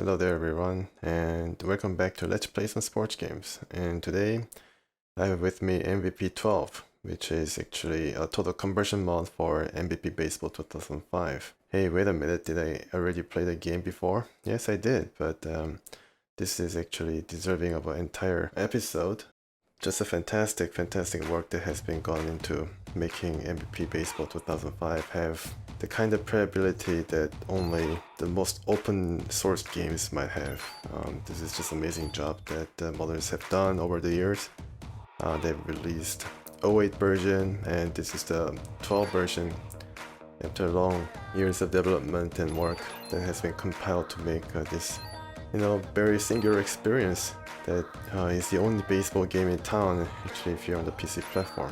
Hello there everyone, and welcome back to Let's Play Some Sports Games. And today I have with me MVP 12, which is actually a total conversion mod for MVP Baseball 2005. Hey, wait a minute, did I already play the game before? Yes, I did, but this is actually deserving of an entire episode. Just a fantastic work that has been gone into making MVP Baseball 2005 have the kind of playability that only the most open source games might have. This is just amazing job that the modders have done over the years. They've released 08 version, and this is the 12 version after long years of development and work that has been compiled to make this very singular experience that is the only baseball game in town, actually, if you're on the PC platform.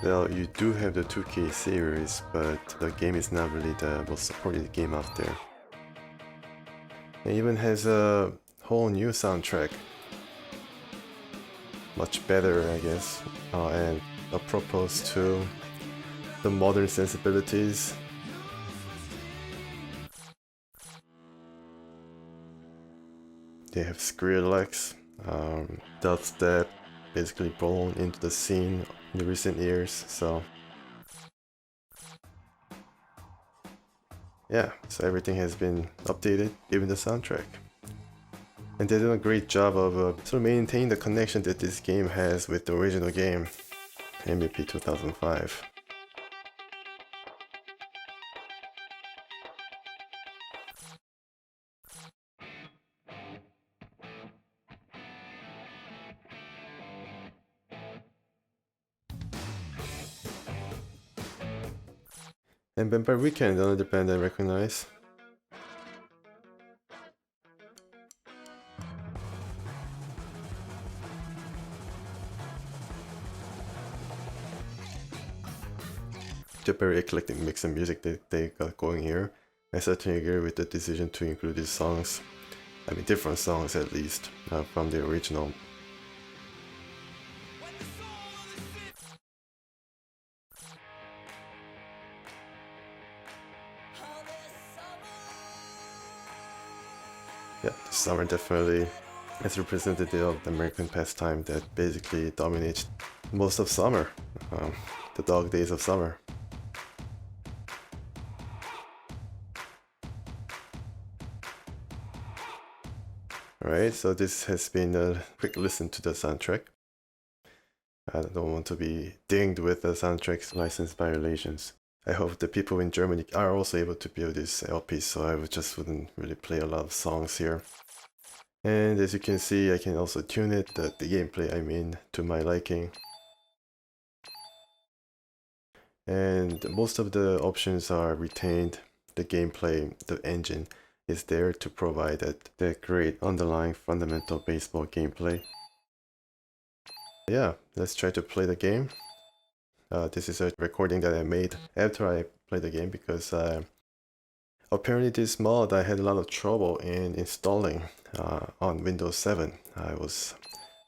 Well, you do have the 2K series, but the game is not really the most supported game out there. It even has a whole new soundtrack. Much better, I guess, and apropos to the modern sensibilities. They have Skrillex, dubstep, basically blown into the scene in the recent years, so yeah, so everything has been updated, even the soundtrack. And they did a great job of sort of maintaining the connection that this game has with the original game, MVP 2005. And Vampire Weekend, another band I recognize. It's a very eclectic mix of music that they got going here. I certainly agree with the decision to include these songs. I mean, different songs at least, from the original. Yeah, the summer definitely is representative of the American pastime that basically dominates most of summer, the dog days of summer. Alright, so this has been a quick listen to the soundtrack. I don't want to be dinged with the soundtrack's license violations. I hope the people in Germany are also able to build this LP, so I just wouldn't really play a lot of songs here. And as you can see, I can also tune it, the gameplay I mean, to my liking. And most of the options are retained. The gameplay, the engine is there to provide that great underlying fundamental baseball gameplay. Yeah, let's try to play the game. This is a recording that I made after I played the game because apparently this mod I had a lot of trouble in installing on Windows 7. I was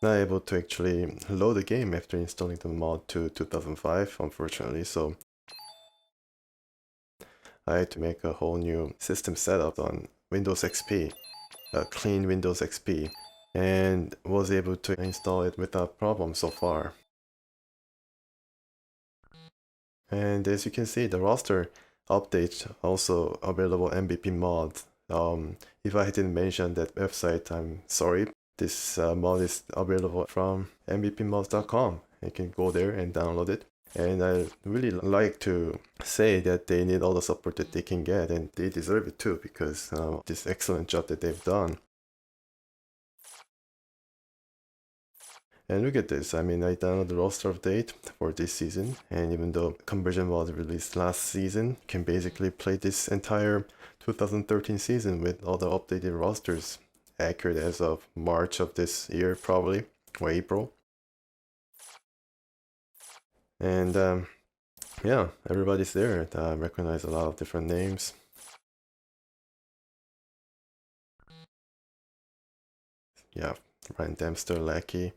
not able to actually load the game after installing the mod to 2005, unfortunately, so I had to make a whole new system setup on Windows XP, a clean Windows XP, and was able to install it without problem so far. And as you can see, the roster update also available MVP mod. If I didn't mention that website, I'm sorry. This mod is available from mvpmods.com. You can go there and download it. And I really like to say that they need all the support that they can get, and they deserve it too, because this excellent job that they've done. And look at this, I mean, I downloaded the roster update for this season, and even though conversion was released last season, you can basically play this entire 2013 season with all the updated rosters, accurate as of March of this year probably, or April. And yeah, everybody's there. I recognize a lot of different names. Yeah, Ryan Dempster, Lackey.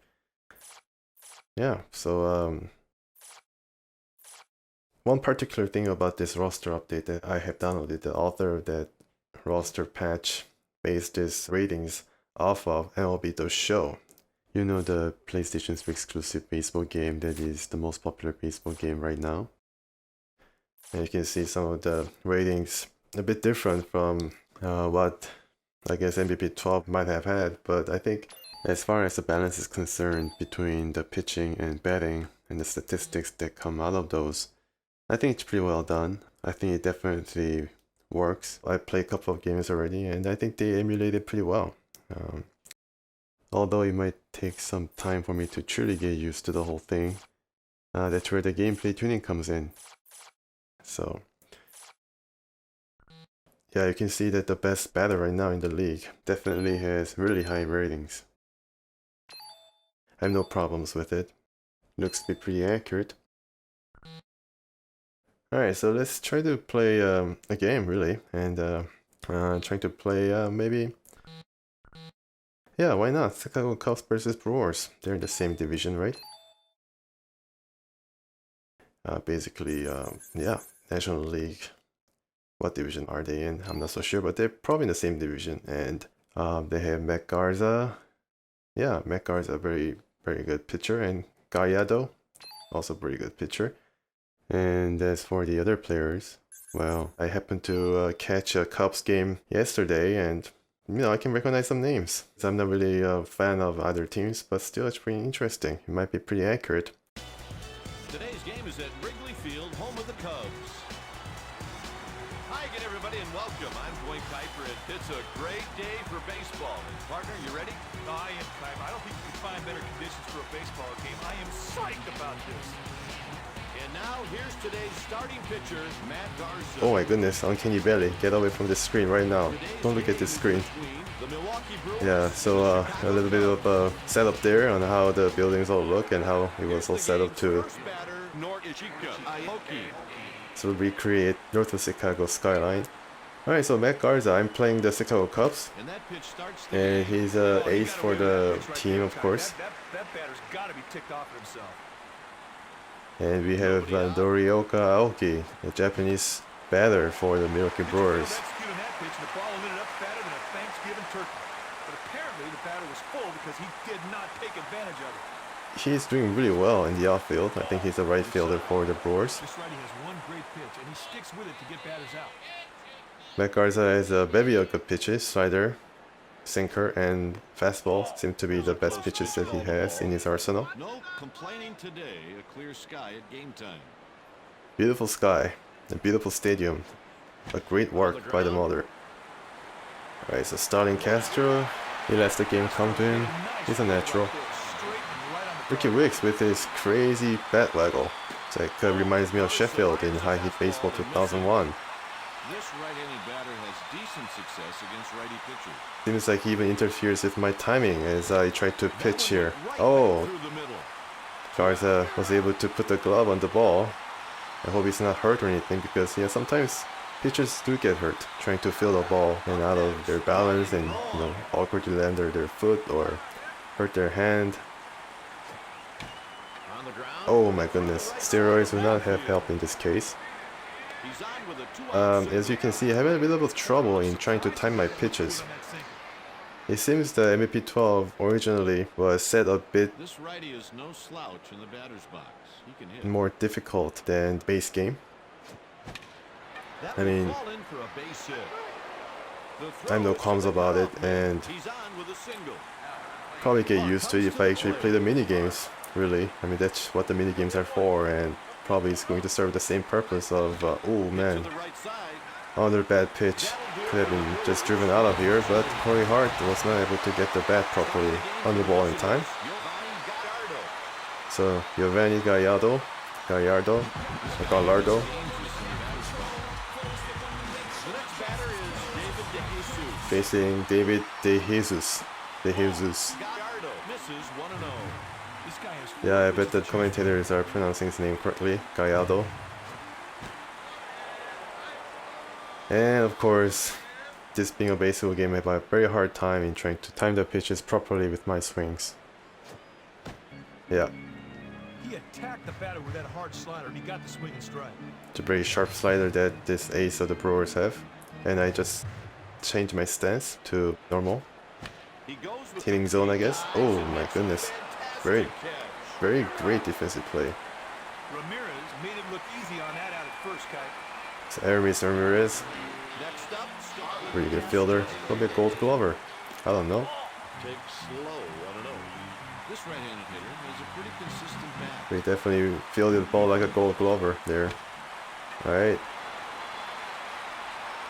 Yeah, so one particular thing about this roster update that I have downloaded, the author of that roster patch base these ratings off of MLB The Show. You know, the PlayStation's exclusive baseball game that is the most popular baseball game right now. And you can see some of the ratings a bit different from what I guess MVP 12 might have had, but I think as far as the balance is concerned between the pitching and batting and the statistics that come out of those, I think it's pretty well done. I think it definitely works. I played a couple of games already and I think they emulate it pretty well. Although it might take some time for me to truly get used to the whole thing, that's where the gameplay tuning comes in. So yeah, you can see that the best batter right now in the league definitely has really high ratings. I have no problems with it. Looks to be pretty accurate. Alright, so let's try to play a game really, and trying to play maybe... Yeah, why not? Chicago Cubs versus Brewers. They're in the same division, right? Basically, yeah, National League. What division are they in? I'm not so sure, but they're probably in the same division. And they have Matt Garza. Yeah, Matt Garza, very good pitcher, and Gallardo, also pretty good pitcher. And as for the other players, well, I happened to catch a Cubs game yesterday, and you know, I can recognize some names. I'm not really a fan of other teams, but still it's pretty interesting. It might be pretty accurate. Today's game is at Wrigley Field, home of the Cubs. Hi again, everybody, and welcome. I'm Dwayne Kuiper, and it's a great day for baseball. And partner, you ready? I am, Kuiper. I don't think you can find better conditions for a baseball game. I am psyched about this. And now, here's today's starting pitcher, Matt Garza. Oh my goodness, Uncanny Valley, get away from the screen right now. Don't look at this screen. Yeah, so a little bit of a setup there on how the buildings all look and how it was all set up to recreate North of Chicago skyline. Alright, so Matt Garza, I'm playing the Chicago Cubs, and he's an ace for the team, of course. That batter's got to be ticked off at himself. And we have Dorioka Aoki, a Japanese batter for the Milwaukee Brewers. He's doing really well in the outfield. I think he's a right fielder for the Brewers. This righty has one great pitch, and he sticks with it to get batters out. Matt Garza has a bevy of good pitches, slider, sinker, and fastball seem to be the best pitches that he has in his arsenal. No complaining today. A clear sky at game time. Beautiful sky, a beautiful stadium, a great work by the mother. Alright, so starting Castro, he lets the game come to him. He's a natural. Ricky Wicks with his crazy bat waggle. It's like reminds me of Sheffield in High Heat Baseball 2001. This right-handed batter has decent success against righty pitchers. Seems like he even interferes with my timing as I try to pitch here. Oh, Garza was able to put the glove on the ball. I hope he's not hurt or anything, because yeah, sometimes pitchers do get hurt trying to feel the ball and out of their balance and awkwardly land their foot or hurt their hand. Oh my goodness, steroids will not have helped in this case. As you can see, I have a bit of trouble in trying to time my pitches. It seems the MVP 12 originally was set a bit more difficult than base game. I mean, I have no qualms about it, and probably get used to it if I actually play the mini games. Really, I mean, that's what the mini games are for, and probably it's going to serve the same purpose of oh man, another bad pitch could have been just driven out of here, but Corey Hart was not able to get the bat properly on the ball in time. So Giovanni Gallardo, facing David De Jesus. Yeah, I bet the commentators are pronouncing his name correctly, Gallardo. And of course, this being a baseball game, I have a very hard time in trying to time the pitches properly with my swings. Yeah. He attacked the batter with that hard slider, and he got the swinging strike. It's a very sharp slider that this ace of the Brewers have, and I just change my stance to normal. He goes with Hitting the zone, I guess. eyes Oh and my makes a goodness. fantastic catch. Very great defensive play. Ramirez made it look easy on that out at first, Kai. It's Aramis Ramirez. Next up, start with Pretty the good fielder. Probably a gold glover. I don't know. take slow 1-0. This right-handed hitter has a pretty consistent bat. They definitely fielded the ball like a gold glover there. Alright.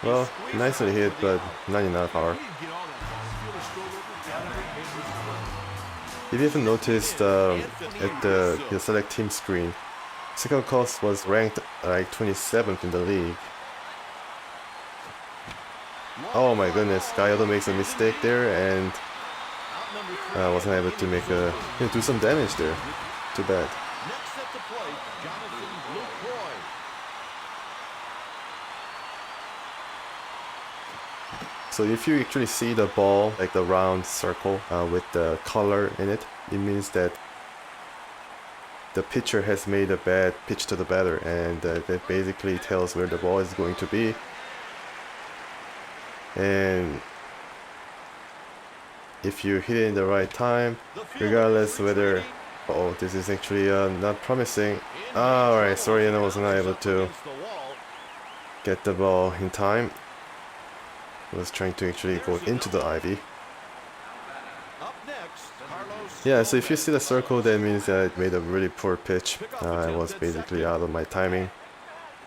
Well, nicely hit, but not enough power. He didn't get all that ball. The fielder strolled over, got under it, made his play. If you even noticed at the select team screen, second cost was ranked like 27th in the league. Oh my goodness, Gallardo makes a mistake there and wasn't able to make do some damage there. Too bad. Next at the plate, Jonathan LaCroix. So if you actually see the ball, like the round circle with the color in it, it means that the pitcher has made a bad pitch to the batter, and that basically tells where the ball is going to be. And if you hit it in the right time, regardless whether... Oh, this is actually not promising. Alright, sorry, I was not able to get the ball in time. I was trying to actually go into the ivy. Up next, Carlos. Yeah, so if you see the circle, that means that I made a really poor pitch. I was basically out of my timing.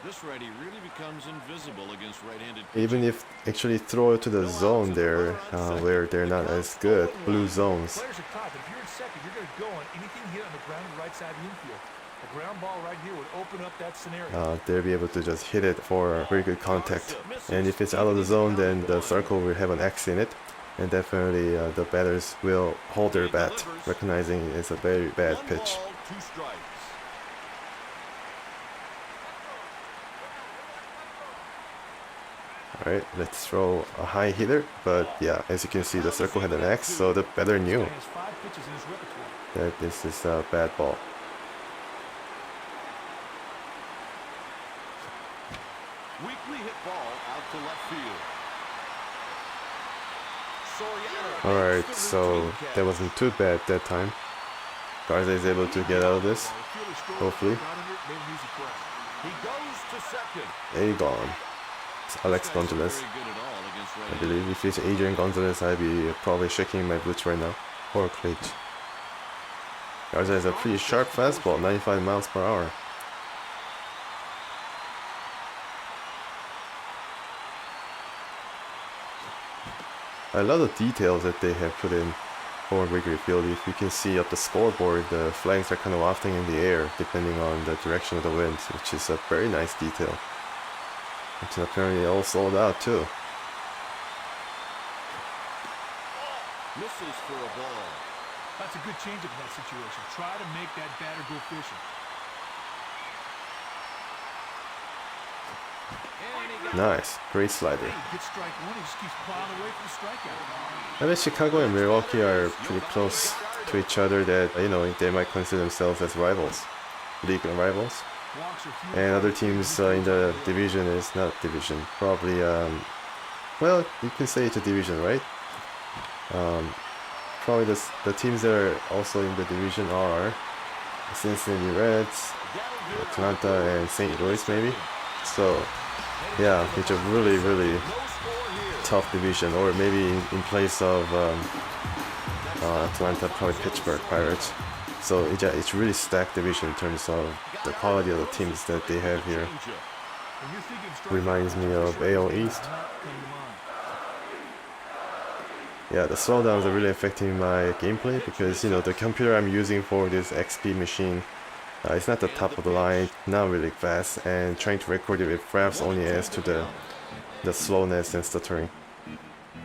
This righty really becomes invisible against right-handed Even if actually throw it to the zone there, where they're not as good, blue zones. Players are caught, but if you're in second, you're going to go on anything hit on the ground on the right side of the infield. A ground ball right here would open up that scenario. They'll be able to just hit it for very good contact. And if it's out of the zone, then the circle will have an X in it. And definitely the batters will hold their bat, recognizing it's a very bad pitch. 2 strikes. Alright, let's throw a high hitter. But yeah, as you can see, the circle had an X, so the batter knew He has 5 pitches in his repertoire. that this is a bad ball. Weakly hit ball out to left field. Soriano. Alright, so that wasn't too bad that time. Garza is able to get out of this, hopefully. He goes to second. There you go. It's Alex Gonzalez. Very good at all against I right-handed. believe if it's Adrian Gonzalez, I'd be probably shaking my boots right now. Or Cleach. Garza has a pretty sharp fastball, 95 miles per hour. I love the details that they have put in for Wrigley Field. If you can see up the scoreboard, the flags are kind of wafting in the air depending on the direction of the wind, which is a very nice detail. It's apparently all sold out too. Misses for a ball. That's a good changeup in that situation. Try to make that batter go fishing. Nice, great slider. Hey, he gets strike one. He just keeps plowing away for the strikeout. I bet Chicago and Milwaukee are pretty close to each other, that, you know, they might consider themselves as rivals, league rivals. Walks are few And other teams in the division is not division, probably, well, you can say it's a division, right? Probably the teams that are also in the division are Cincinnati Reds, Atlanta, and St. Louis maybe. So, yeah, it's a really, really tough division, or maybe in place of Atlanta, probably Pittsburgh Pirates. So it's really stacked division in terms of the quality of the teams that they have here. Reminds me of AL East. Yeah, the slowdowns are really affecting my gameplay because, you know, the computer I'm using for this XP machine, it's not the top of the line, not really fast, and trying to record it with frames only adds to the slowness and stuttering.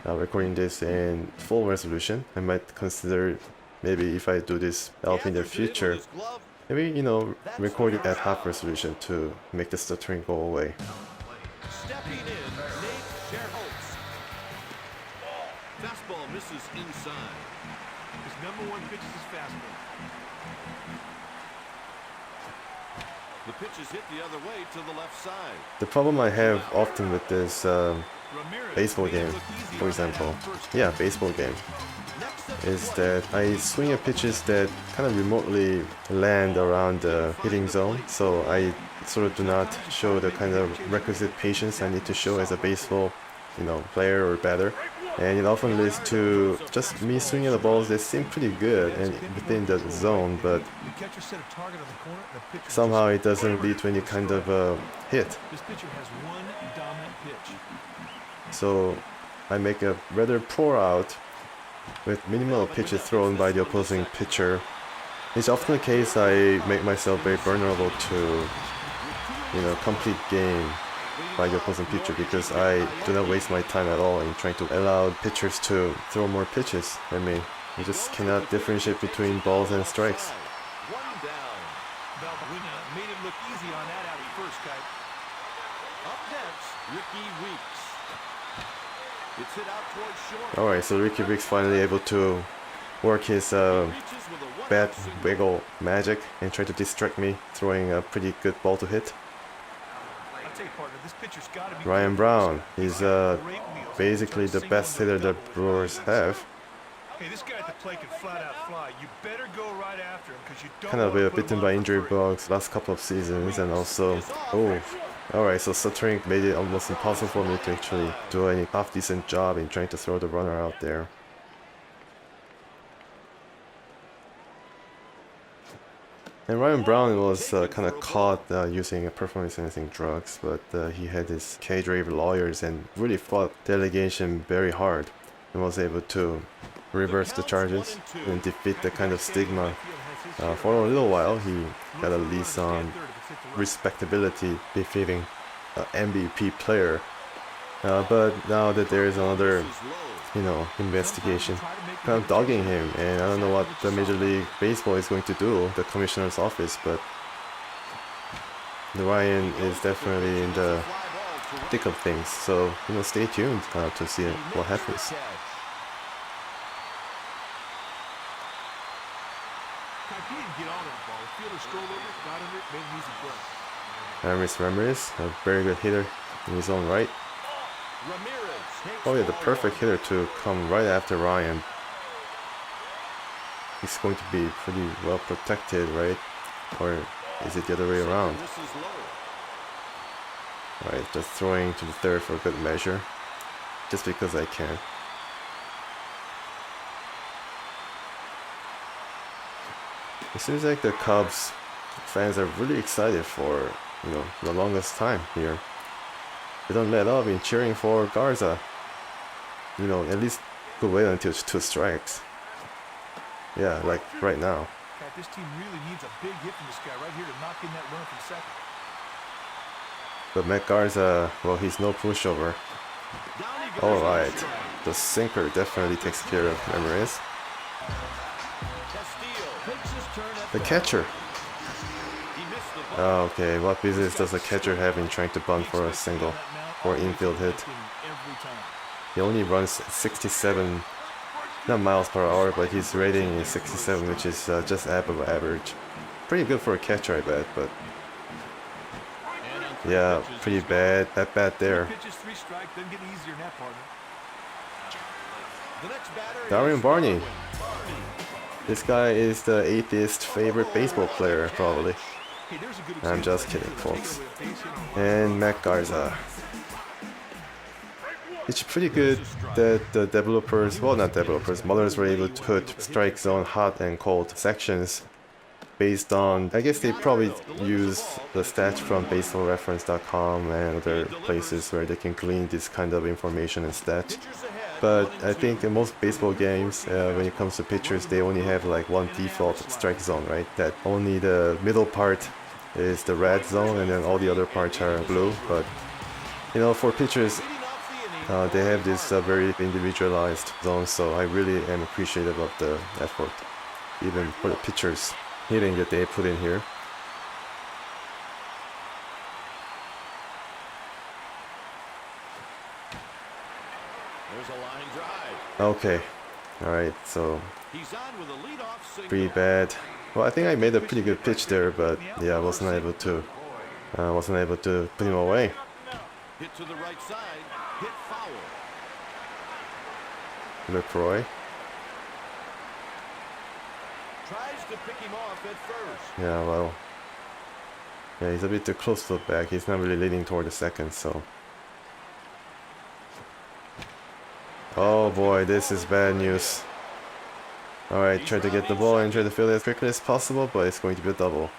Recording this in full resolution, I might consider maybe if I do this LP in the future, maybe, you know, record it at half resolution to make the stuttering go away. Stepping in, Nate Scherholtz. Fastball misses inside. His number one pitch is his fastball. The pitch is hit the other way to the left side. The problem I have often with this baseball game, for example, yeah, baseball game, is that I swing at pitches that kind of remotely land around the hitting zone, so I sort of do not show the kind of requisite patience I need to show as a baseball, player or batter. And it often leads to just me swinging the balls that seem pretty good and within the zone, but somehow it doesn't lead to any kind of hit. This pitcher has one dominant pitch. So I make a rather poor out with minimal pitches thrown by the opposing pitcher. It's often the case I make myself very vulnerable to, complete game by the opposing pitcher because I do not waste my time at all in trying to allow pitchers to throw more pitches at me. I just cannot differentiate between balls and strikes. One down. Balbuena made it look easy on that out at first, Kite. Up next, Ricky Weeks. It's hit out towards short. Alright, so Ricky Weeks finally able to work his Reaches with a bat one-out single. wiggle magic and try to distract me, throwing a pretty good ball to hit. I'll tell you, partner, this pitcher's got to be Ryan Brown is great wheels. basically the best hitter the Brewers have. Hey, this guy at the plate can flat out fly. You better go right after him because you don't Kind of want to put him bitten on by for injury free. bugs last couple of seasons, and also, alright, so stuttering made it almost impossible for me to actually do any half decent job in trying to throw the runner out there. And Ryan Brown was kind of caught using performance-enhancing drugs, but he had his cadre of lawyers and really fought the allegation very hard and was able to reverse the charges and defeat the kind of stigma. For a little while, he got a lease on respectability befitting an MVP player. But now that there is another, investigation kind of dogging him, and I don't know what the Major League Baseball is going to do, the commissioner's office, but the Ryan is definitely in the thick of things. So, stay tuned to see what happens. He didn't get on that ball. The fielder strolled over, got under it, made an easy play. Ramirez, a very good hitter in his own right. Oh yeah, the perfect hitter to come right after Ryan. He's going to be pretty well protected, right? Or is it the other way around? Alright, just throwing to the third for a good measure. Just because I can. It seems like the Cubs fans are really excited for, the longest time here. They don't let up in cheering for Garza. At least could wait until it's 2 strikes. Yeah, like right now. This team really needs a big hit from this guy right here to knock in that runner from second. But Matt Garza, well, he's no pushover. Alright, the sinker definitely takes care of Ramirez. The catcher. Okay, what business does a catcher have in trying to bunt for a single or infield hit? He only runs 67, not miles per hour, but his rating is 67, which is just above average. Pretty good for a catcher, I bet, but yeah, pretty bad at bat there. Darian Barney. This guy is the atheist favorite baseball player, probably. I'm just kidding, folks. And Matt Garza. It's pretty good that the developers, well, not developers, modders were able to put strike zone hot and cold sections based on, I guess they probably use the stats from baseballreference.com and other places where they can glean this kind of information and stats. But I think in most baseball games, when it comes to pitchers, they only have like one default strike zone, right? That only the middle part is the red zone and then all the other parts are blue. But, for pitchers, they have this very individualized zone, so I really am appreciative of the effort, even for the pitchers hitting that they put in here. There's a line drive. Okay, alright, so He's on with a leadoff single. pretty bad. Well, I think I made a pretty good pitch there, but yeah, I wasn't able to Wasn't able to put him away. Hit to the right side. Hit foul. LeCroy. Tries to pick him off at first. Yeah, well. Yeah, he's a bit too close to the back. He's not really leaning toward the second, so. Oh boy, this is bad news. Alright, try to get the ball and try to field it as quickly as possible, but it's going to be a double.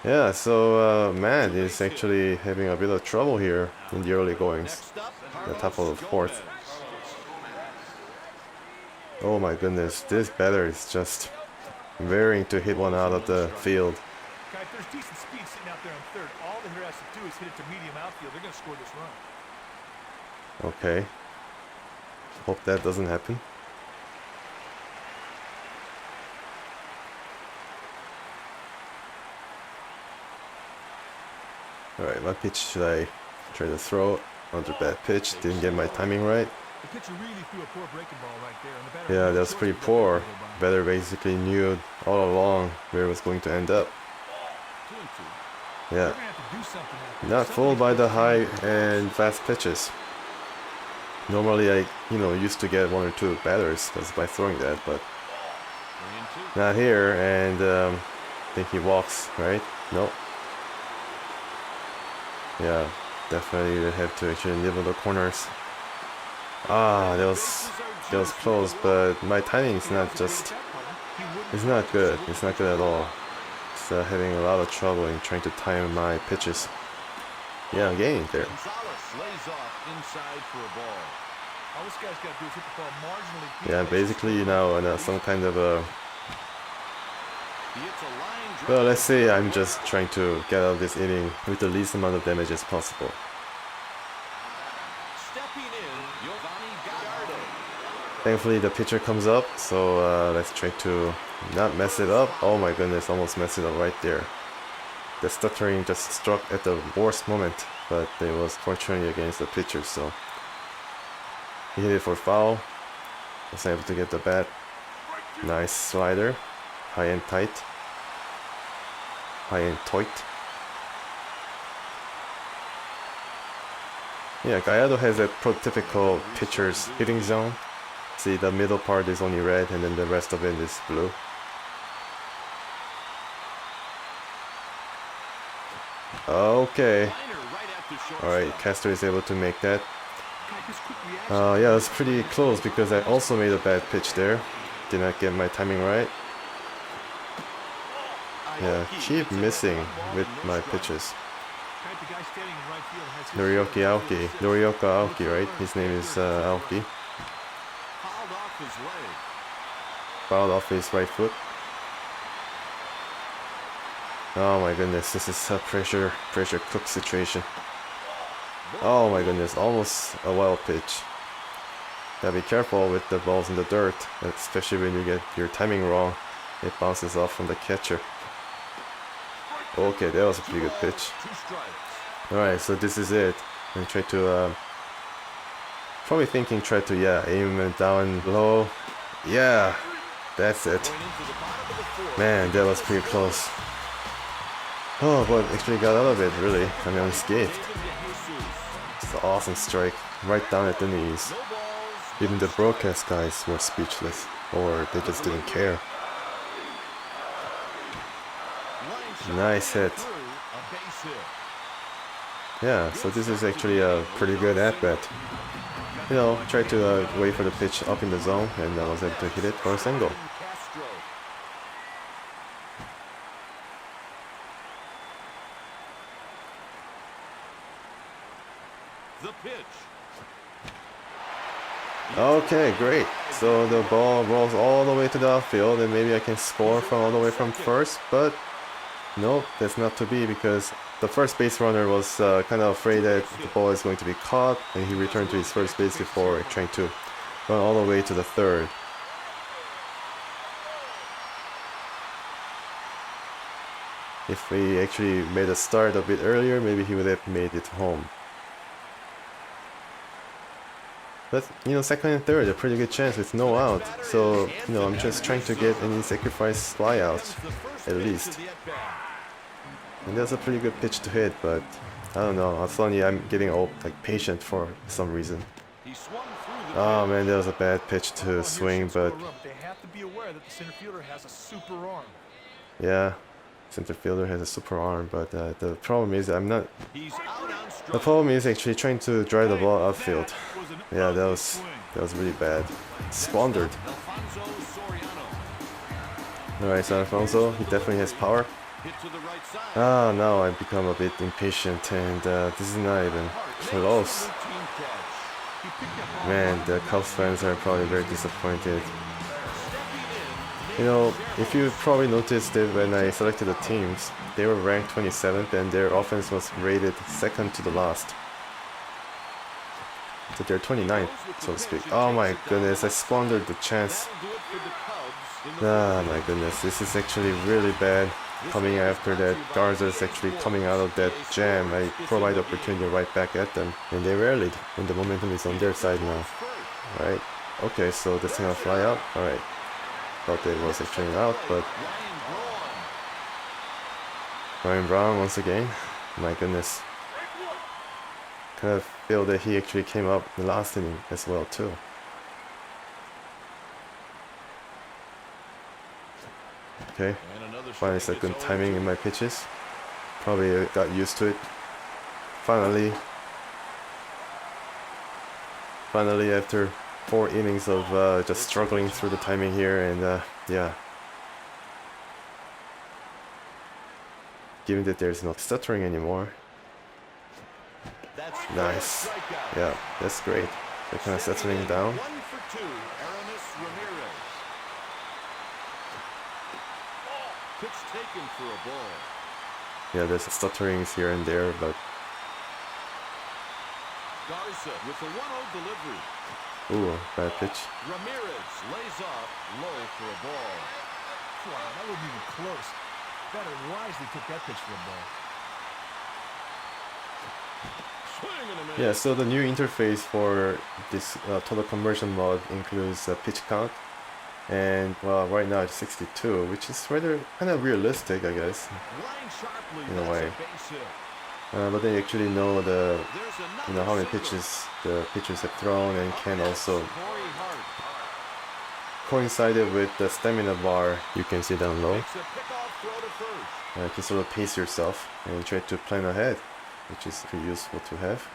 Yeah, so Matt is actually having a bit of trouble here in the early goings. The top of the fourth. Oh my goodness, this batter is just raring to hit one out of the field. Guys, there's decent speed sitting out there on third. All the hitter has to do is hit it to medium outfield. They're going to score this run. Okay. Hope that doesn't happen. Alright, what pitch should I try to throw? Another bad pitch. Didn't get my timing right. The pitcher really threw a poor breaking ball right there. And the batter Yeah, had no that was choice pretty but to poor. let it go by. Batter basically knew all along where it was going to end up. 2-2. Yeah. They're going to have to do something out there. Not fooled by the high and fast pitches. Normally I, used to get one or two batters just by throwing that, but 3-2. not here. And I think he walks, right? Nope. Yeah, definitely have to actually nibble the corners. Ah, that was close, but my timing is not just, it's not good. It's not good at all. It's having a lot of trouble in trying to time my pitches. Yeah, I'm getting there. Gonzalez lays off inside for a ball. All this guy's got to do is hit the ball marginally deep. Yeah, basically now in some kind of a. He hits a line drive. Well, let's say I'm just trying to get out of this inning with the least amount of damage as possible. Stepping in, Giovanni Gallardo. Thankfully, the pitcher comes up, so let's try to not mess it up. Oh my goodness, almost messed it up right there. The stuttering just struck at the worst moment, but it was fortunately against the pitcher, so he hit it for foul. Was able to get the bat. Nice slider, high and tight, high and tight. Yeah, Gallardo has a prototypical pitcher's hitting zone. See, the middle part is only red and then the rest of it is blue. Okay. Alright, Castor is able to make that. Yeah, it's pretty close because I also made a bad pitch there. Did not get my timing right. Yeah, keep missing with my pitches. Norioka Aoki, right? His name is Aoki. Fouled off his leg. Fouled off his right foot. Oh my goodness, this is a pressure cook situation. Oh my goodness, almost a wild pitch. Gotta be careful with the balls in the dirt, especially when you get your timing wrong. It bounces off from the catcher. Okay, that was a pretty good pitch. Alright, so this is it. And try to, probably thinking try to, aim it down low. Yeah, that's it. Man, that was pretty close. Oh, but actually got out of it, really. I mean, unscathed. It's an awesome strike, right down at the knees. Even the broadcast guys were speechless, or they just didn't care. Nice hit. Yeah, so this is actually a pretty good at-bat. Try to wait for the pitch up in the zone, and I was able to hit it for a single. The pitch. Okay, great. So the ball rolls all the way to the outfield, and maybe I can score from all the way from first, but nope, that's not to be because the first base runner was kind of afraid that the ball is going to be caught, and he returned to his first base before trying to run all the way to the third. If we actually made a start a bit earlier, maybe he would have made it home. But, second and third, a pretty good chance with no out. So, I'm just trying to get any sacrifice flyouts, at least. And that's a pretty good pitch to hit, but I don't know. Suddenly I'm getting old, like patient for some reason. He swung through the Oh pitch. man, that was a bad pitch to swing, but They have to be aware that the center fielder has a super arm. yeah, center fielder has a super arm, but the problem is He's out on strike. The problem is actually trying to drive the ball outfield. That was an Yeah, ugly swing. that was really bad. Squandered. Alfonso Soriano. Alright, so Alfonso, he definitely has power. Hit to the right side. Ah, now I've become a bit impatient, and this is not even close. Routine catch. He picked up Man, the Cubs fans are probably very disappointed. Stepping in. You know, if you probably noticed that when I selected the teams, they were ranked 27th and their offense was rated second to the last. So they're 29th, so to speak. Oh my goodness, I squandered the chance. That'll do it for the Cubs in the Ah my goodness, this is actually really bad. Coming after that, Garza's actually coming out of that jam. I provide opportunity right back at them, and they rallied when the momentum is on their side now. Alright, okay, so this thing will fly out. Alright, thought it was actually out, but Ryan Brown once again. My goodness. Kind of feel that he actually came up in the last inning as well too. Okay, finally some good timing in my pitches. Probably got used to it. Finally after 4 innings of just struggling through the timing here, and yeah. Given that there's no stuttering anymore. Nice. Yeah, that's great. They're kind of settling down. 1 for 2, Aramis Ramirez. Pitch taken for a ball. Yeah, there's stutterings here and there, but Garza with the 1-0 delivery. ooh, bad pitch. Ramirez lays off low for a ball. Wow, that wasn't even close. Better wisely took that pitch for a ball. Swing and a miss. Yeah, so the new interface for this total conversion mode includes a pitch count, and well, right now it's 62, which is rather kind of realistic, I guess, Line sharply, in a that's way. base hit. But they actually know There's how many another pitches the pitchers have thrown, and can also Corey Hart coincided with the stamina bar you can see down low. makes a pickoff throw to first. You can sort of pace yourself and try to plan ahead, which is pretty useful to have.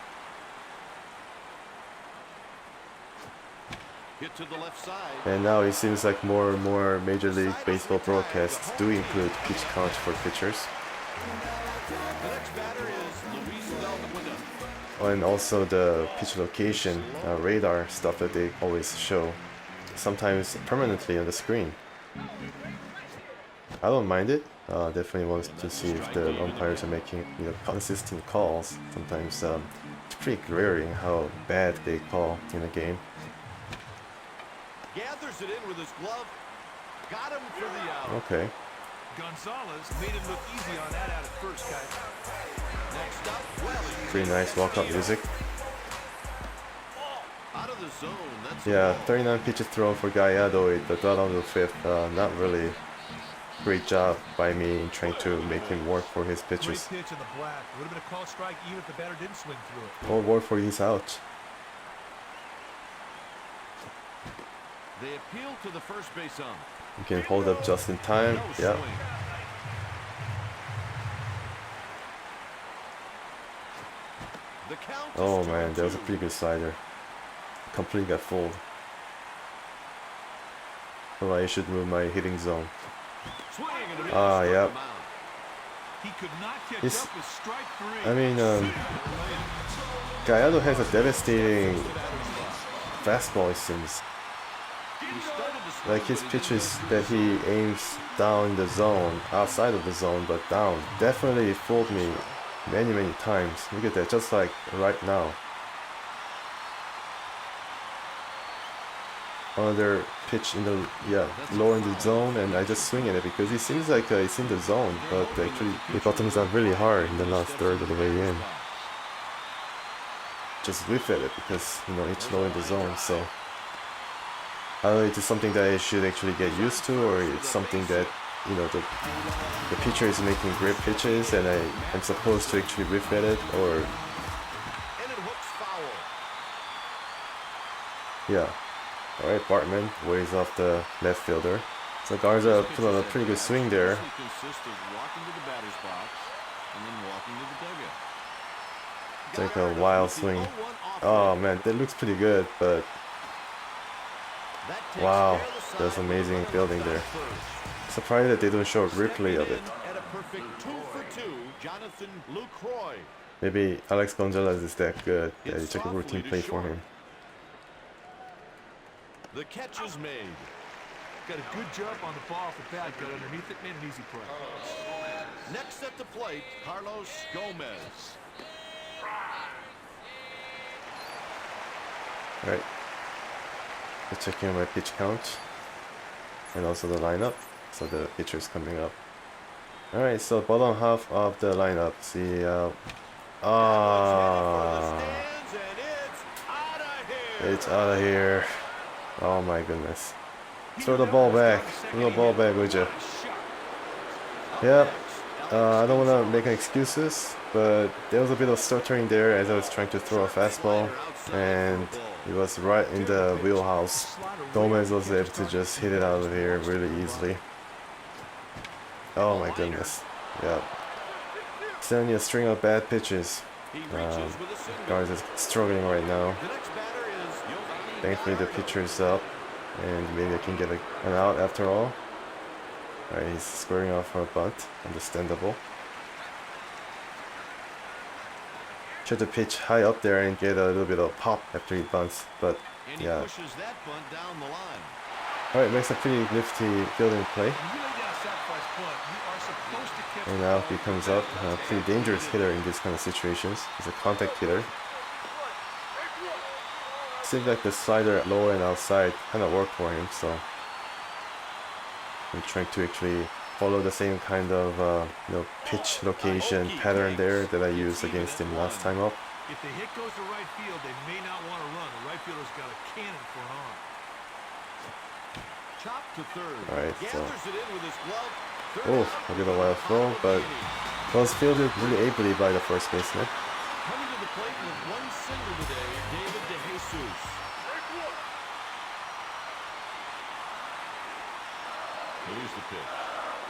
Hit to the left side. And now it seems like more and more Major League Baseball broadcasts do include pitch count for pitchers. The next batter is Luis Valbuena. And also the pitch location radar stuff that they always show, sometimes permanently on the screen. I don't mind it. Definitely want to see if the umpires are making consistent calls. Sometimes it's pretty glaring how bad they call in a game. Gathers it in with his glove. Got him for the out. Okay. Gonzalez made it look easy on that out at first, guys. Next up, Welly. Pretty nice walkout music. Out of the zone. That's Yeah, a ball. 39 pitches thrown for Gallardo in the bottom of the fifth. Not really great job by me in trying to make him work for his Great pitches. pitch in the black. Would have been a call strike even if the batter didn't swing through it. Or work for his out. They appeal to the first base ump. You can hold up just in time. No Yeah. swing. The count is Oh 2 man, and that was a 2. pretty good slider. Completely got fooled. Oh, I should move my hitting zone. Swing and a miss Ah, from yep. the mound. He could not catch He's- up with strike 3. I mean, Gallardo has a devastating fastball, it seems. He started to swing, Like his but he pitches that he aims down in the zone, outside of the zone, but down, definitely fooled me many times. Look at that, just like right now. Another pitch in the lower in the zone, and I just swing at it because it seems like it's in the zone, but actually it bottoms out really hard in the last third of the way in. Just whiff at it because it's low in the zone. So I don't know, it's something that I should actually get used to, or it's something that you know, the pitcher is making great pitches and I'm supposed to actually whiff at it, or And it hooks foul. yeah. Alright, Bartman waves off the left fielder. So Garza put on a pretty good swing there. Consists of walking to the batter's box and then walking to the dugout. It's like a wild swing. Oh man, that looks pretty good, but wow, that's amazing fielding there. Surprised that they don't show a replay of it. At a perfect 2-for-2, Jonathan Lucroy. Maybe Alex Gonzalez is that good that it's like a routine play for him. The catch is made. Got a good jump on the ball off the bat. Got underneath it, made an easy play. Next at the plate, Carlos Gomez. Alright. Let's check in my pitch count. And also the lineup. So the pitcher is coming up. Alright, so bottom half of the lineup. See, it's out of here. Oh my goodness. Throw the ball back. Throw the ball back, would you? Yep. I don't want to make excuses, but there was a bit of stuttering there as I was trying to throw a fastball, and it was right in the wheelhouse. Gomez was able to just hit it out of here really easily. Oh my goodness. Yep. Sending a string of bad pitches. Guys is struggling right now. Thankfully the pitcher is up, and maybe I can get an out after all. Alright, he's squaring off for a bunt. Understandable. Try to pitch high up there and get a little bit of pop after he bunts, but yeah. Alright, makes a pretty nifty fielding play. And now he comes up, a pretty dangerous hitter in these kind of situations. He's a contact hitter. Seems like the slider lower and outside kind of worked for him, so I'm trying to actually follow the same kind of pitch location pattern there that I used against him last time up. If the hit goes to right field, they may not want to run. The right fielder's got a cannon for an arm. Chop to third. Alright, so Oh, a bit of a wild throw, but was fielded really ably by the first baseman. Coming to the plate with one single today, David DeJesus. Here's the pitch.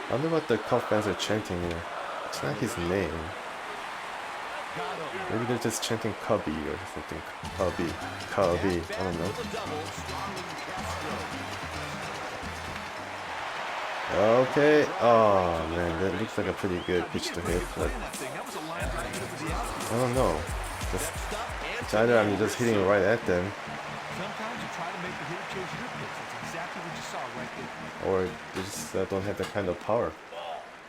I wonder what the Cub fans are chanting here. It's not his name. Maybe they're just chanting Cubby or something. Cubby. Cubby. I don't know. Okay. Oh man, that looks like a pretty good pitch to hit, but I don't know. It's either I'm just hitting it right at them, Sometimes you try to make the hitter chase your pitch. That's exactly what you saw right there. or they just don't have that kind of power.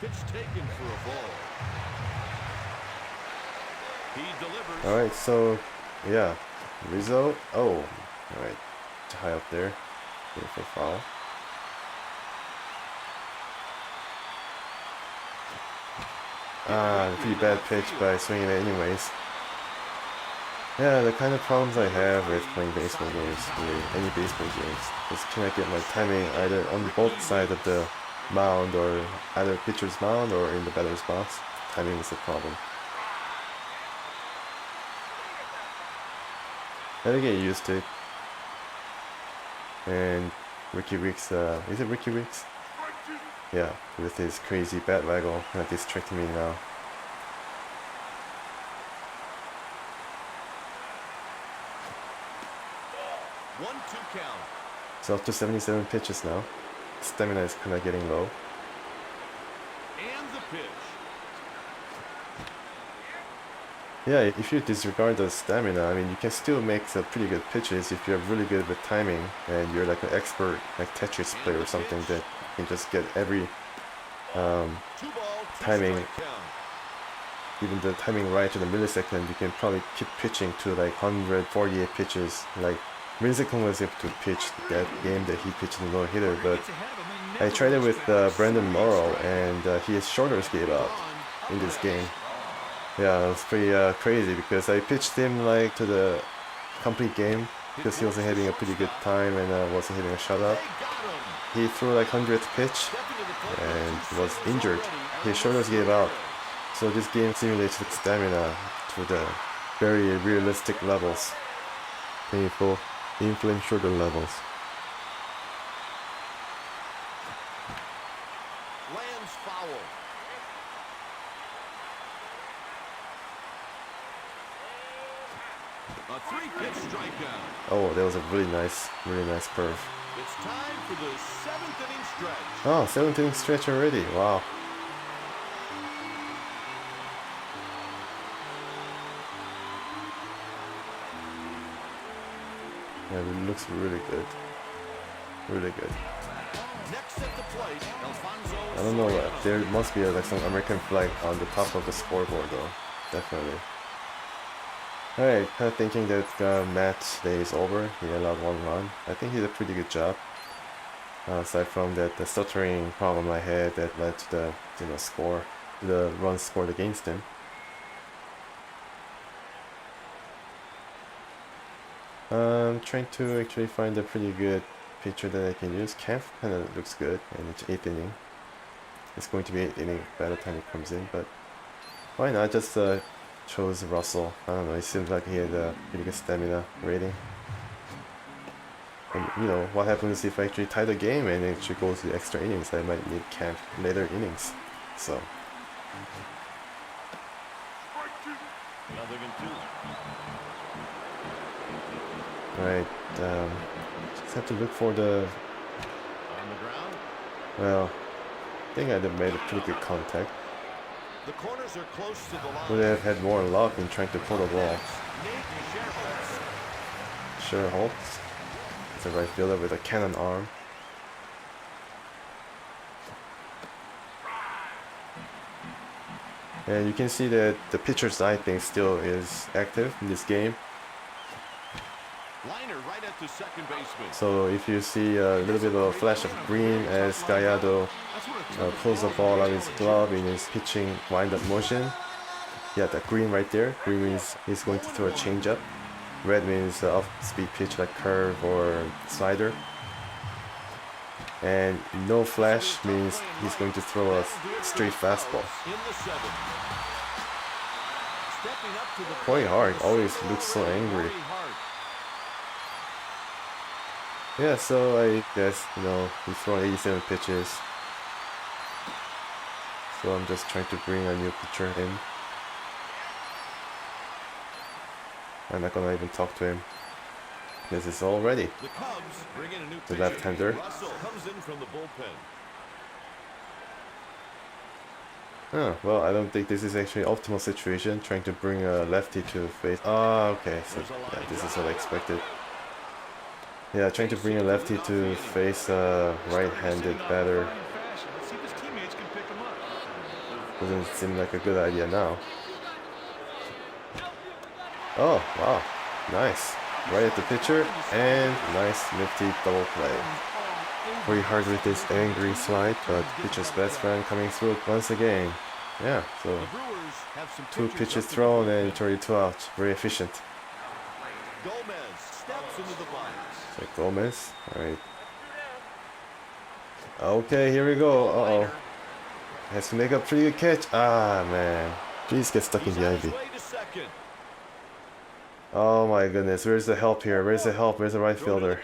Pitch taken for a ball. He delivers. Alright, so yeah. Rizzo. Oh, alright. High up there. Beautiful foul. Pretty bad pitch, but I swing it anyways. Yeah, the kind of problems I have with playing baseball games, really, any baseball games, is can I get my timing either on both sides of the mound, or either pitcher's mound or in the batter's box. Timing is a problem. Gotta get used to it. And Ricky Weeks, is it Ricky Weeks? Yeah, with his crazy bat waggle kind of distracting me now. One-two count. It's up to 77 pitches now. Stamina is kind of getting low. And the pitch. Yeah, if you disregard the stamina, I mean, you can still make some pretty good pitches if you're really good with timing and you're like an expert, like Tetris player or something, that you can just get every timing, even the timing right to the millisecond. You can probably keep pitching to like 148 pitches. Like Millisecond was able to pitch that game that he pitched in the no-hitter, but I tried it with Brandon Morrow, and his shoulders gave out in this game. Yeah, it was pretty crazy because I pitched him like to the complete game because he wasn't having a pretty good time and wasn't hitting a shutout. he threw like 100th pitch and was injured. His shoulders gave out. So this game simulates stamina to the very realistic levels. Painful, inflamed shoulder levels. Lands foul. A 3-pitch strikeout. Oh, that was a really nice curve. It's time for the 7th inning stretch. Oh, 7th inning stretch already. Wow. Yeah, it looks really good. Really good. Next at the plate, Alfonso. I don't know, there must be like some American flag on the top of the scoreboard though. Definitely. Alright, kind of thinking that Matt's day is over. He allowed 1 run. I think he did a pretty good job. Aside from that, the stuttering problem I had that led to the score, the runs scored against him. I'm trying to actually find a pretty good pitcher that I can use. Camp kind of looks good, and it's 8th inning. It's going to be 8th inning by the time it comes in, but why not? Just chose Russell. I don't know, it seems like he had a pretty good stamina rating. And you know, what happens if I actually tie the game and it actually goes to extra innings? I might need Camp later innings. So. Nothing in 2. Alright, just have to look for the... On the ground. Well, I think I made a pretty good contact. The corners are close to the line. Would have had more luck in trying to pull the ball. Holtz. It's a right fielder with a cannon arm. And you can see that the pitcher's eye thing still is active in this game. Liner right at the second baseman. So if you see a little bit of a flash of green as Gallardo pulls the ball out of his glove in his pitching wind-up motion, yeah, that green right there, green means he's going to throw a changeup. Red means off-speed pitch like curve or slider. And no flash means he's going to throw a straight fastball. Corey Hart always looks so angry. Yeah, so I guess, you know, he's thrown 87 pitches. So I'm just trying to bring a new pitcher in. I'm not gonna even talk to him. This is all ready. The Cubs bring in a new The left-hander. Russell comes in from the bullpen. Oh, well, I don't think this is actually optimal situation, trying to bring a lefty to face. Ah, okay, so yeah, this is what I expected. Yeah, trying to bring a lefty to face a right-handed batter doesn't seem like a good idea now. Oh, wow, nice. Right at the pitcher, and nice nifty double play. Very hard with this angry slide, but pitcher's best friend coming through once again. Yeah, so 2 pitches thrown and it's already 2 outs. Very efficient. Gomez steps into the box. So Gomez, alright. Okay, here we go. Uh-oh. Has to make a pretty good catch. Ah, man. Please get stuck in the ivy. Oh my goodness, where's the help here? Where's the help? Where's the right fielder?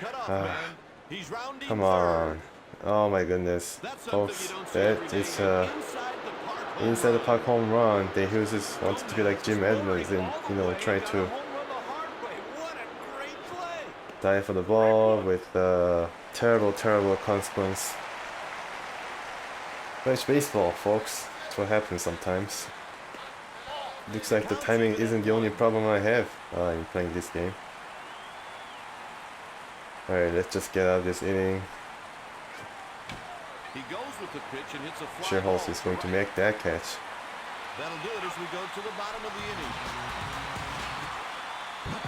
Come on. Oh my goodness. Folks, that is inside the park home run. They just wanted to be like Jim Edmonds and, you know, try to dive for the ball with terrible consequence. But it's baseball, folks. That's what happens sometimes. Looks like the timing isn't the only problem I have in playing this game. Alright, let's just get out of this inning. He goes with the pitch and hits a fly Holtz is going to make that catch. That'll do it as we go to the bottom of the inning.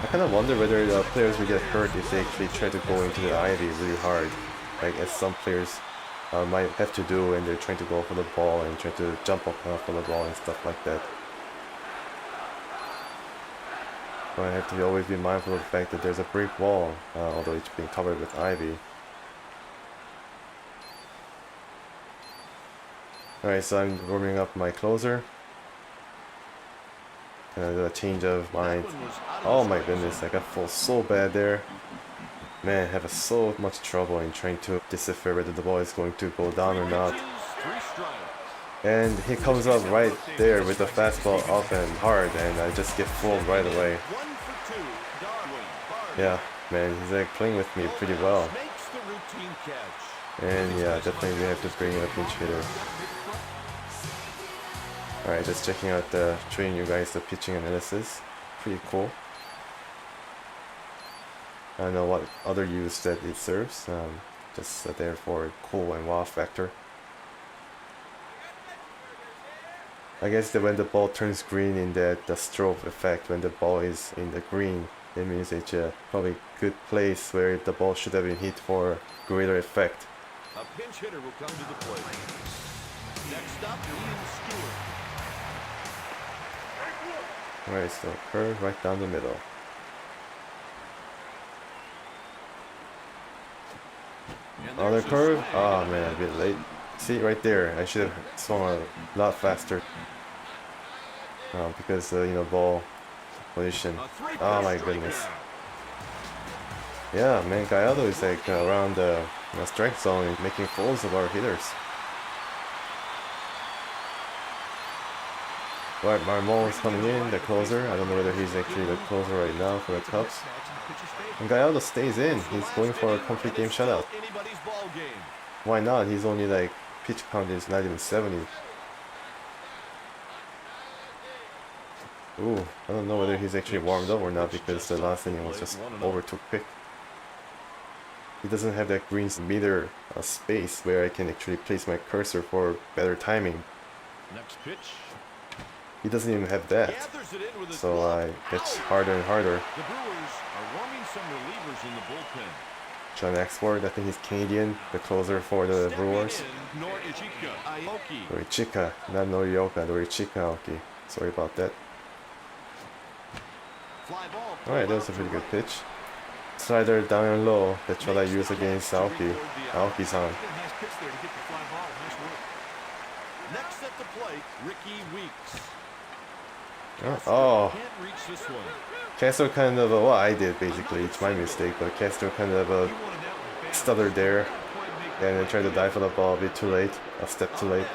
I kind of wonder whether the players will get hurt if they actually try to go into the ivy really hard. Like as some players might have to do when they're trying to go for the ball and try to jump up for the ball and stuff like that. I have to always be mindful of the fact that there's a brick wall, although it's being covered with ivy. Alright, so I'm warming up my closer. Gonna do a change of mind. Oh my goodness, I got full so bad there. Man, I have so much trouble in trying to decipher whether the ball is going to go down or not. And he comes up right there with the fastball up and hard, and I just get fooled right away. Yeah, man, he's like playing with me pretty well. And yeah, definitely we have to bring in a pinch hitter. Alright, just checking out showing you guys the pitching analysis. Pretty cool. I don't know what other use that it serves. Just there for cool and wow factor. I guess that when the ball turns green in that the strobe effect, when the ball is in the green, that means it's a probably good place where the ball should have been hit for greater effect. A pinch hitter will come to the plate. Next up, Ian Stewart. Alright, so curve right down the middle. Another curve? Oh man, a bit late. See, right there, I should have swung a lot faster. Because, ball position. Oh my goodness. Yeah, man, Gallardo is like around the strike zone and making fools of our hitters. Right, Marmol is coming in, the closer. I don't know whether he's actually the closer right now for the Cubs. And Gallardo stays in. He's going for a complete game shutout. Why not? He's only like, pitch count is not even 70. Ooh, I don't know whether he's actually warmed up or not because the last inning was just over too quick. He doesn't have that green meter space where I can actually place my cursor for better timing. Next pitch. He doesn't even have that. So it gets harder and harder. The Brewers are warming some relievers in the bullpen. John Axford, I think he's Canadian, the closer for the Brewers. Norichika, not Norioka, Norichika Aoki. Sorry about that. Alright, that was a pretty good pitch. Slider down and low, that's what I use against Aoki. Aoki-san. Next at the plate, Ricky Weeks. Oh. Castro kind of, well, I did basically, it's my mistake, but Castro kind of stuttered there and then tried to dive for the ball a bit too late, a step too late.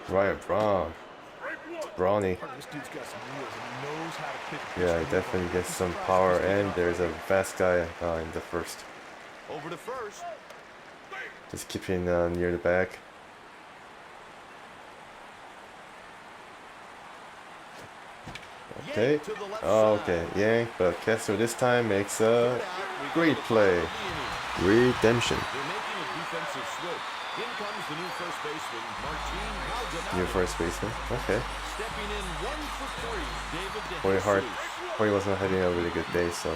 Ryan Braun. Brawny. Yeah, he definitely gets some power, and there's a fast guy in the first. Over to first. Just keeping near the back. Okay. Oh, okay. Yank, but Castro this time makes a great play. Redemption. New first baseman. Okay. Corey wasn't having a really good day, so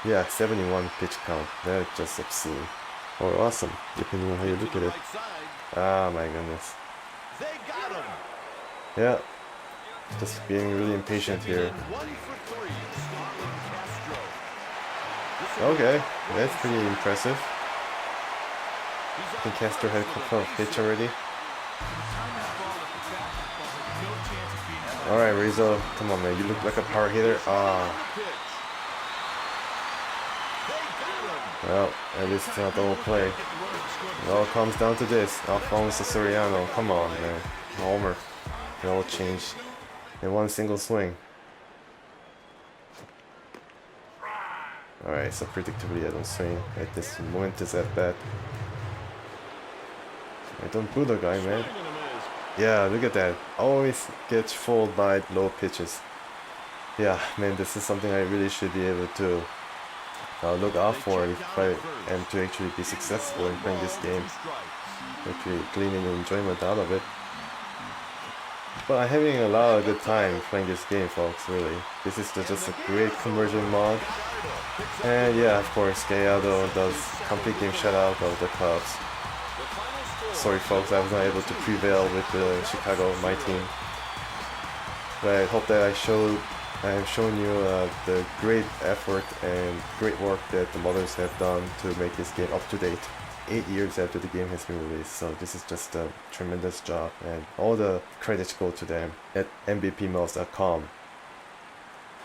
yeah, 71 pitch count. That's just obscene. Or awesome, depending on how you look at it. Ah, my goodness. Yeah. Just being really impatient here. Okay, that's pretty impressive. I think Castro had a couple of hits already. Alright, Rizzo, come on man, you look like a power hitter. Well, at least it's not the whole play. It all comes down to this. Alfonso Soriano, come on man. Homer. It all changed in one single swing. Alright, so predictably I don't swing at this momentous at bat. I don't boo the guy, man. Yeah, look at that. Always gets fooled by low pitches. Yeah, man, this is something I really should be able to look out for if I am to actually be successful in playing this game. Actually gleaning enjoyment out of it. But I'm having a lot of good time playing this game, folks, really. This is just a great conversion mod. And yeah, of course, Gallardo does complete game shutout of the Cubs. Sorry folks, I was not able to prevail with Chicago, my team. But I hope that I have shown you the great effort and great work that the modders have done to make this game up to date 8 years after the game has been released, so this is just a tremendous job, and all the credits go to them at mvpmods.com.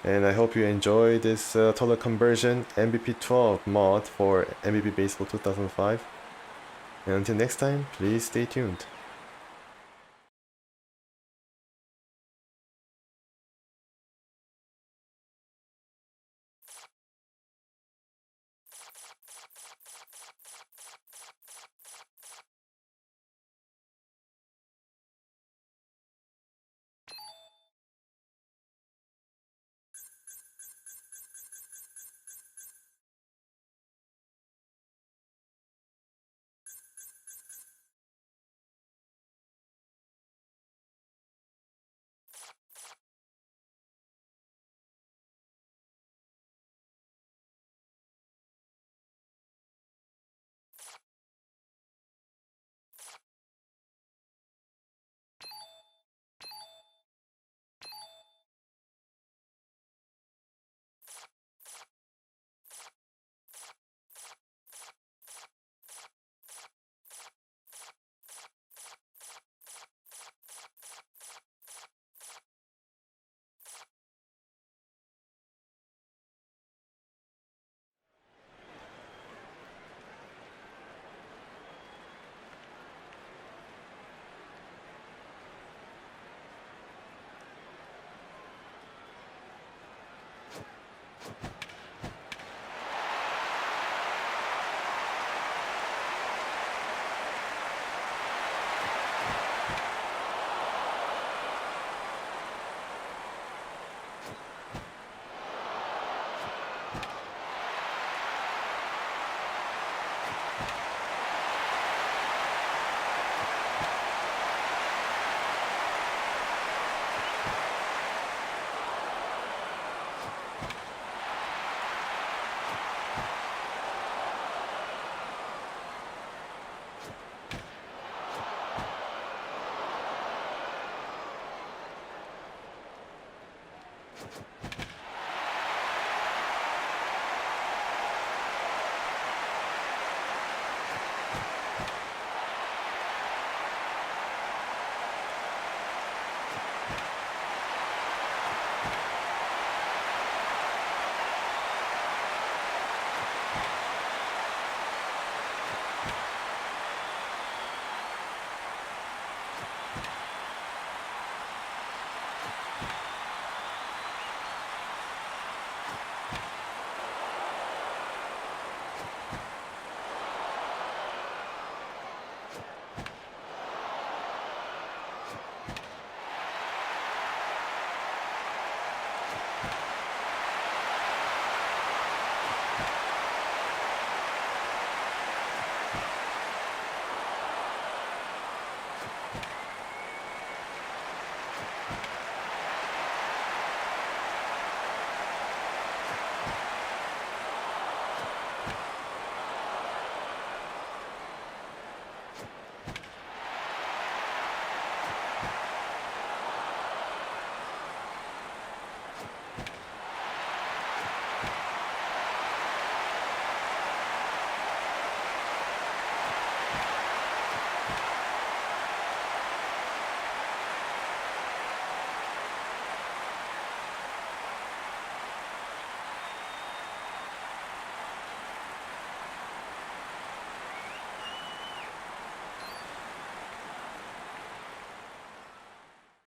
And I hope you enjoy this total conversion MVP 12 mod for MVP Baseball 2005. And until next time, please stay tuned.